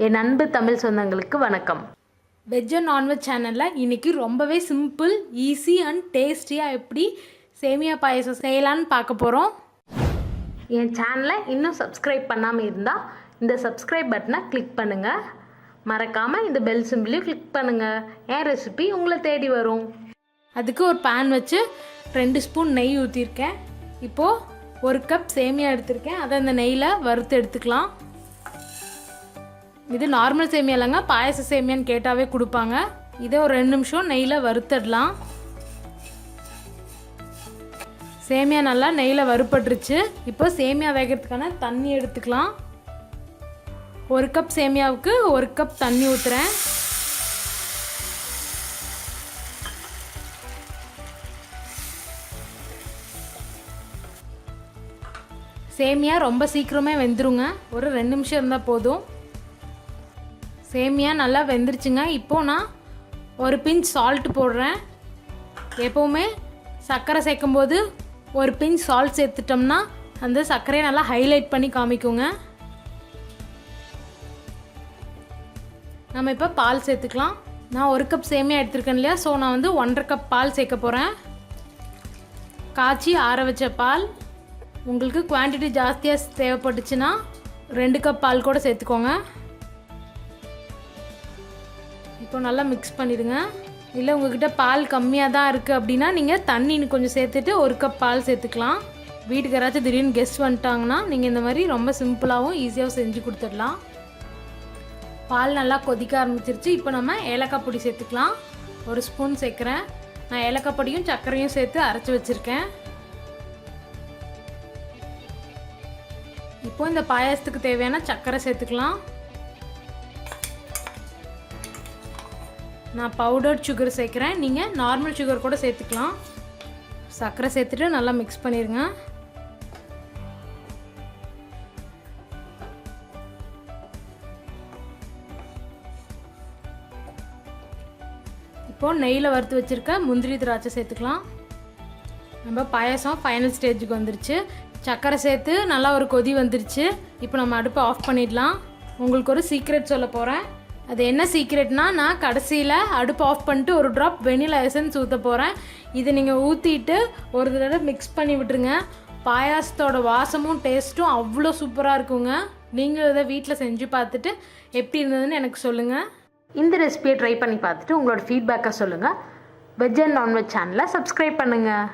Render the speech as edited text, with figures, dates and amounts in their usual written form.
என் அன்பு தமிழ் சொந்தங்களுக்கு வணக்கம். வெஜ் அண்ட் நான்வெஜ் சேனலில் இன்றைக்கி ரொம்பவே சிம்பிள், ஈஸி அண்ட் டேஸ்டியாக எப்படி சேமியா பாயசம் செய்யலான்னு பார்க்க போகிறோம். என் சேனலை இன்னும் சப்ஸ்கிரைப் பண்ணாமல் இருந்தால் இந்த சப்ஸ்கிரைப் பட்டனை கிளிக் பண்ணுங்கள். மறக்காமல் இந்த பெல் சிம்பிளையும் கிளிக் பண்ணுங்கள். என் ரெசிபி உங்களை தேடி வரும். அதுக்கு ஒரு பேன் வச்சு 2 ஸ்பூன் நெய் ஊற்றிருக்கேன். இப்போது 1 கப் சேமியா எடுத்திருக்கேன். அதை அந்த நெய்யில் வறுத்து எடுத்துக்கலாம். இது நார்மல் சேமியா இல்லைங்க, பாயச சேமியான்னு கேட்டாவே கொடுப்பாங்க. இதை ஒரு 2 நிமிஷம் நெய்யில் வறுத்துடலாம். சேமியா நல்லா நெய்யில் வறுப்பட்டுருச்சு. இப்போ சேமியா வேகிறதுக்கான தண்ணி எடுத்துக்கலாம். 1 கப் சேமியாவுக்கு 1 கப் தண்ணி ஊற்றுறேன். சேமியா ரொம்ப சீக்கிரமே வெந்துருங்க. ஒரு 2 நிமிஷம் இருந்தால் போதும். சேமியா நல்லா வெந்துருச்சுங்க. இப்போது நான் ஒரு பிஞ்ச் சால்ட்டு போடுறேன். எப்போவுமே சர்க்கரை சேர்க்கும்போது ஒரு பிஞ்ச் சால்ட் சேர்த்துட்டோம்னா அந்த சர்க்கரையை நல்லா ஹைலைட் பண்ணி காமிக்குங்க. நம்ம இப்போ பால் சேர்த்துக்கலாம். நான் 1 கப் சேமியா எடுத்துருக்கேன் இல்லையா, ஸோ நான் 1.5 கப் பால் சேர்க்க போகிறேன். காய்ச்சி ஆற வச்ச பால். உங்களுக்கு குவான்டிட்டி ஜாஸ்தியாக தேவைப்பட்டுச்சுன்னா 2 கப் பால் கூட சேர்த்துக்கோங்க. இப்போ நல்லா மிக்ஸ் பண்ணிடுங்க. இல்லை உங்கள்கிட்ட பால் கம்மியாக தான் இருக்குது அப்படின்னா நீங்கள் தண்ணி கொஞ்சம் சேர்த்துட்டு 1 கப் பால் சேர்த்துக்கலாம். வீட்டுக்கு யாராச்சும் திடீர்னு கெஸ்ட் வந்துட்டாங்கன்னா நீங்கள் இந்த மாதிரி ரொம்ப சிம்பிளாகவும் ஈஸியாகவும் செஞ்சு கொடுத்துடலாம். பால் நல்லா கொதிக்க ஆரம்பிச்சிருச்சு. இப்போ நம்ம ஏலக்காய் பொடி சேர்த்துக்கலாம். 1 ஸ்பூன் சேர்க்குறேன். நான் ஏலக்காய் பொடியும் சர்க்கரையும் சேர்த்து அரைச்சி வச்சுருக்கேன். இப்போ இந்த பாயாசத்துக்கு தேவையான சர்க்கரை சேர்த்துக்கலாம். நான் பவுடர்ட் சுகர் சேர்க்குறேன். நீங்கள் நார்மல் சுகர் கூட சேர்த்துக்கலாம். சர்க்கரை சேர்த்துட்டு நல்லா மிக்ஸ் பண்ணிடுங்க. இப்போது நெய்யில் வறுத்து வச்சுருக்க முந்திரி திராட்சை சேர்த்துக்கலாம். நம்ம பாயாசம் ஃபைனல் ஸ்டேஜுக்கு வந்துருச்சு. சர்க்கரை சேர்த்து நல்லா ஒரு கொதி வந்துருச்சு. இப்போ நம்ம அடுப்பை ஆஃப் பண்ணிடலாம். உங்களுக்கு ஒரு சீக்ரெட் சொல்ல போகிறேன். அது என்ன சீக்ரெட்னா, நான் கடைசியில் அடுப்பு ஆஃப் பண்ணிட்டு ஒரு ட்ராப் வெனிலா எசன்ஸ் ஊற்ற போகிறேன். இதை நீங்கள் ஊற்றிட்டு ஒரு தடவை மிக்ஸ் பண்ணி விட்டுருங்க. பாயாசத்தோட வாசமும் டேஸ்ட்டும் அவ்வளோ சூப்பராக இருக்குங்க. நீங்கள் இதை வீட்டில் செஞ்சு பார்த்துட்டு எப்படி இருந்ததுன்னு எனக்கு சொல்லுங்கள். இந்த ரெசிபியை ட்ரை பண்ணி பார்த்துட்டு உங்களோட ஃபீட்பேக்கை சொல்லுங்கள். வெஜ் அண்ட் நான்வெஜ் சேனலை சப்ஸ்கிரைப் பண்ணுங்கள்.